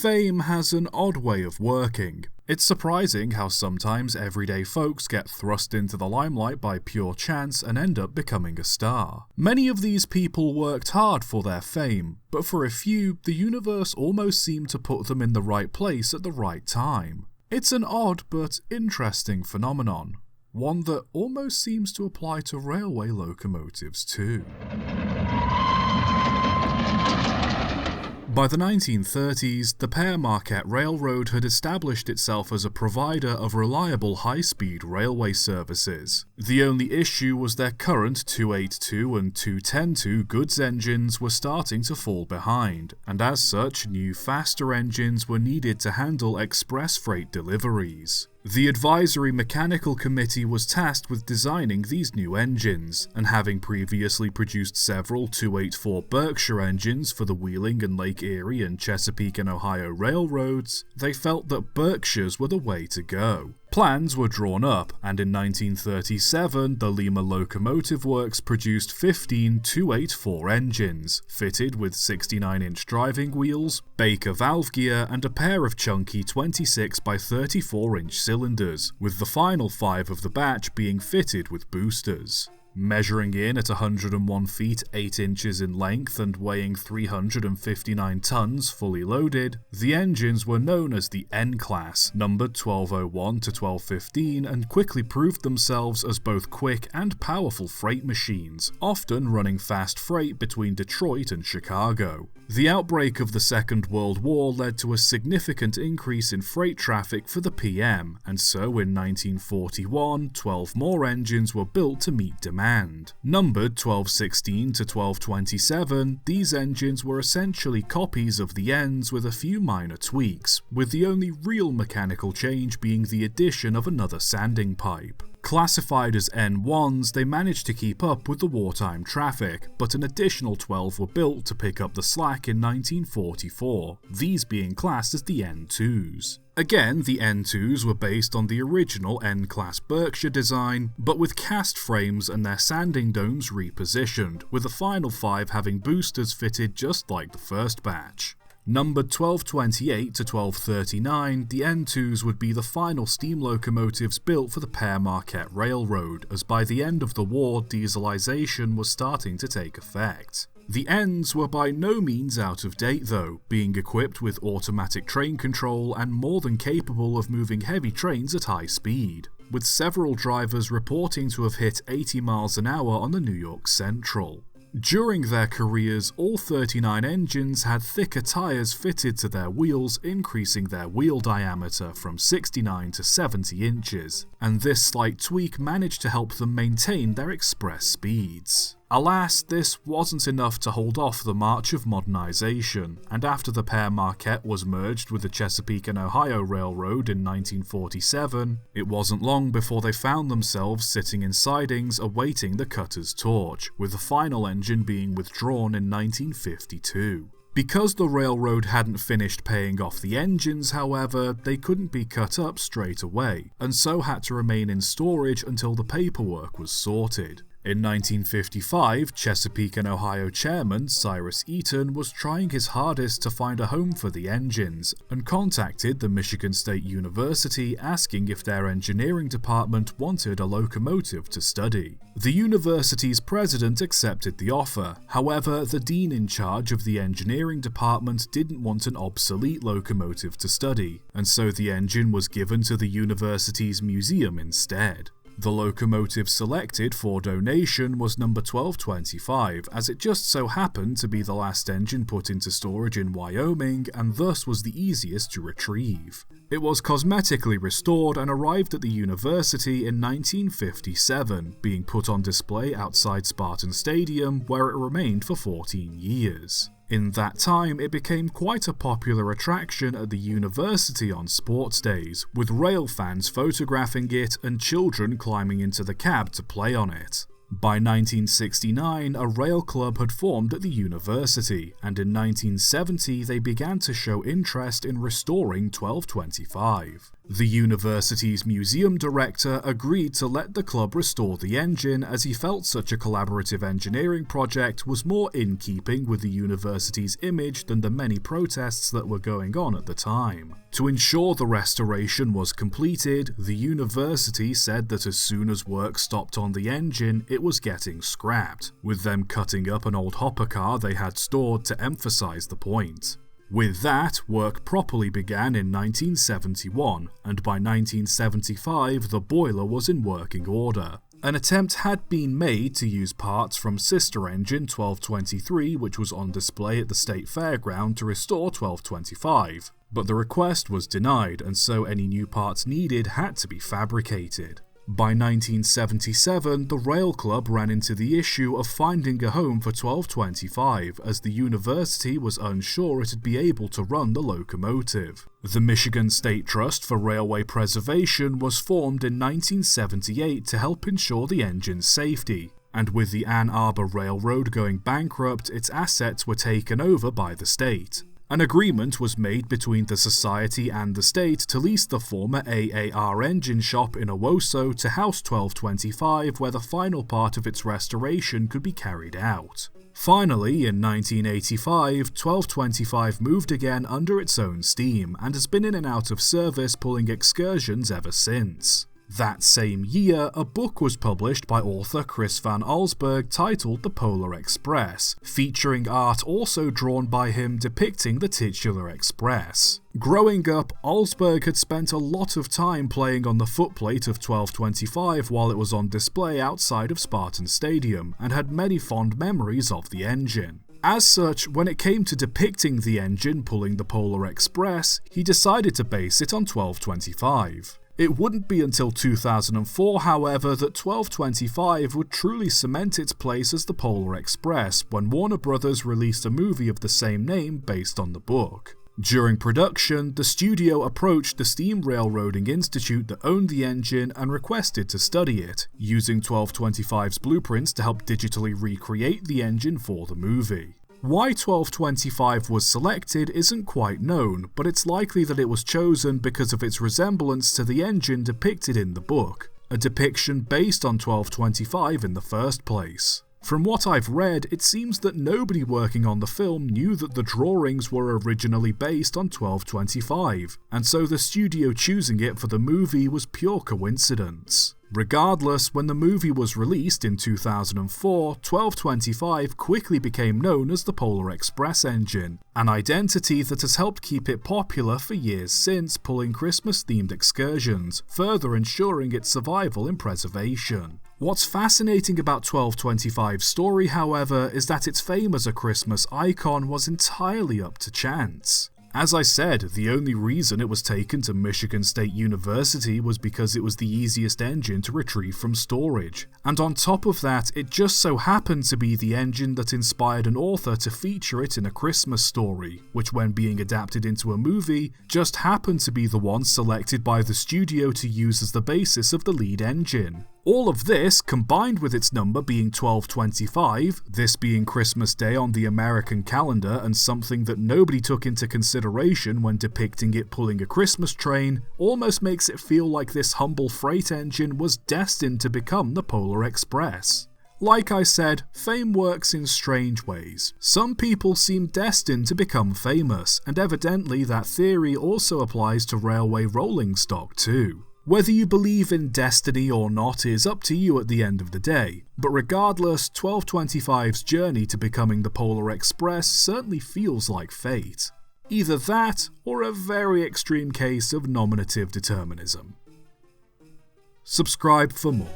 Fame has an odd way of working. It's surprising how sometimes everyday folks get thrust into the limelight by pure chance and end up becoming a star. Many of these people worked hard for their fame, but for a few, the universe almost seemed to put them in the right place at the right time. It's an odd but interesting phenomenon, one that almost seems to apply to railway locomotives too. By the 1930s, the Pere Marquette Railroad had established itself as a provider of reliable high-speed railway services. The only issue was their current 282 and 210-2 goods engines were starting to fall behind, and as such, new, faster engines were needed to handle express freight deliveries. The Advisory Mechanical Committee was tasked with designing these new engines, and having previously produced several 284 Berkshire engines for the Wheeling and Lake Erie and Chesapeake and Ohio railroads, they felt that Berkshires were the way to go. Plans were drawn up, and in 1937 the Lima Locomotive Works produced 15 284 engines, fitted with 69-inch driving wheels, Baker valve gear, and a pair of chunky 26 by 34-inch cylinders, with the final 5 of the batch being fitted with boosters. Measuring in at 101 feet 8 inches in length and weighing 359 tons fully loaded, the engines were known as the N-Class, numbered 1201 to 1215, and quickly proved themselves as both quick and powerful freight machines, often running fast freight between Detroit and Chicago. The outbreak of the Second World War led to a significant increase in freight traffic for the PM, and so in 1941, 12 more engines were built to meet demand. Numbered 1216 to 1227, these engines were essentially copies of the Ns with a few minor tweaks, with the only real mechanical change being the addition of another sanding pipe. Classified as N1s, they managed to keep up with the wartime traffic, but an additional 12 were built to pick up the slack in 1944, these being classed as the N2s. Again, the N2s were based on the original N-Class Berkshire design, but with cast frames and their sanding domes repositioned, with the final 5 having boosters fitted just like the first batch. Numbered 1228 to 1239, the N2s would be the final steam locomotives built for the Pere Marquette Railroad, as by the end of the war, dieselization was starting to take effect. The Ns were by no means out of date though, being equipped with automatic train control and more than capable of moving heavy trains at high speed, with several drivers reporting to have hit 80 miles an hour on the New York Central. During their careers, all 39 engines had thicker tyres fitted to their wheels, increasing their wheel diameter from 69 to 70 inches, and this slight tweak managed to help them maintain their express speeds. Alas, this wasn't enough to hold off the march of modernisation, and after the Pere Marquette was merged with the Chesapeake and Ohio Railroad in 1947, it wasn't long before they found themselves sitting in sidings awaiting the cutter's torch, with the final engine being withdrawn in 1952. Because the railroad hadn't finished paying off the engines, however, they couldn't be cut up straight away, and so had to remain in storage until the paperwork was sorted. In 1955, Chesapeake and Ohio chairman Cyrus Eaton was trying his hardest to find a home for the engines, and contacted the Michigan State University asking if their engineering department wanted a locomotive to study. The university's president accepted the offer, however, the dean in charge of the engineering department didn't want an obsolete locomotive to study, and so the engine was given to the university's museum instead. The locomotive selected for donation was number 1225, as it just so happened to be the last engine put into storage in Wyoming and thus was the easiest to retrieve. It was cosmetically restored and arrived at the university in 1957, being put on display outside Spartan Stadium, where it remained for 14 years. In that time, it became quite a popular attraction at the university on sports days, with rail fans photographing it and children climbing into the cab to play on it. By 1969, a rail club had formed at the university, and in 1970 they began to show interest in restoring 1225. The university's museum director agreed to let the club restore the engine as he felt such a collaborative engineering project was more in keeping with the university's image than the many protests that were going on at the time. To ensure the restoration was completed, the university said that as soon as work stopped on the engine, it was getting scrapped, with them cutting up an old hopper car they had stored to emphasize the point. With that, work properly began in 1971, and by 1975 the boiler was in working order. An attempt had been made to use parts from sister engine 1223, which was on display at the State Fairground, to restore 1225, but the request was denied, and so any new parts needed had to be fabricated. By 1977, the Rail Club ran into the issue of finding a home for 1225, as the university was unsure it'd be able to run the locomotive. The Michigan State Trust for Railway Preservation was formed in 1978 to help ensure the engine's safety, and with the Ann Arbor Railroad going bankrupt, its assets were taken over by the state. An agreement was made between the society and the state to lease the former AAR engine shop in Owosso to house 1225, where the final part of its restoration could be carried out. Finally, in 1985, 1225 moved again under its own steam, and has been in and out of service pulling excursions ever since. That same year, a book was published by author Chris Van Allsburg titled The Polar Express, featuring art also drawn by him depicting the titular express. Growing up, Allsburg had spent a lot of time playing on the footplate of 1225 while it was on display outside of Spartan Stadium, and had many fond memories of the engine. As such, when it came to depicting the engine pulling the Polar Express, he decided to base it on 1225. It wouldn't be until 2004, however, that 1225 would truly cement its place as the Polar Express when Warner Brothers released a movie of the same name based on the book. During production, the studio approached the Steam Railroading Institute that owned the engine and requested to study it, using 1225's blueprints to help digitally recreate the engine for the movie. Why 1225 was selected isn't quite known, but it's likely that it was chosen because of its resemblance to the engine depicted in the book, a depiction based on 1225 in the first place. From what I've read, it seems that nobody working on the film knew that the drawings were originally based on 1225, and so the studio choosing it for the movie was pure coincidence. Regardless, when the movie was released in 2004, 1225 quickly became known as the Polar Express engine, an identity that has helped keep it popular for years since, pulling Christmas-themed excursions, further ensuring its survival and preservation. What's fascinating about 1225's story, however, is that its fame as a Christmas icon was entirely up to chance. As I said, the only reason it was taken to Michigan State University was because it was the easiest engine to retrieve from storage. And on top of that, it just so happened to be the engine that inspired an author to feature it in A Christmas Story, which when being adapted into a movie, just happened to be the one selected by the studio to use as the basis of the lead engine. All of this, combined with its number being 1225, this being Christmas Day on the American calendar and something that nobody took into consideration when depicting it pulling a Christmas train, almost makes it feel like this humble freight engine was destined to become the Polar Express. Like I said, fame works in strange ways. Some people seem destined to become famous, and evidently that theory also applies to railway rolling stock too. Whether you believe in destiny or not is up to you at the end of the day, but regardless, 1225's journey to becoming the Polar Express certainly feels like fate. Either that, or a very extreme case of nominative determinism. Subscribe for more.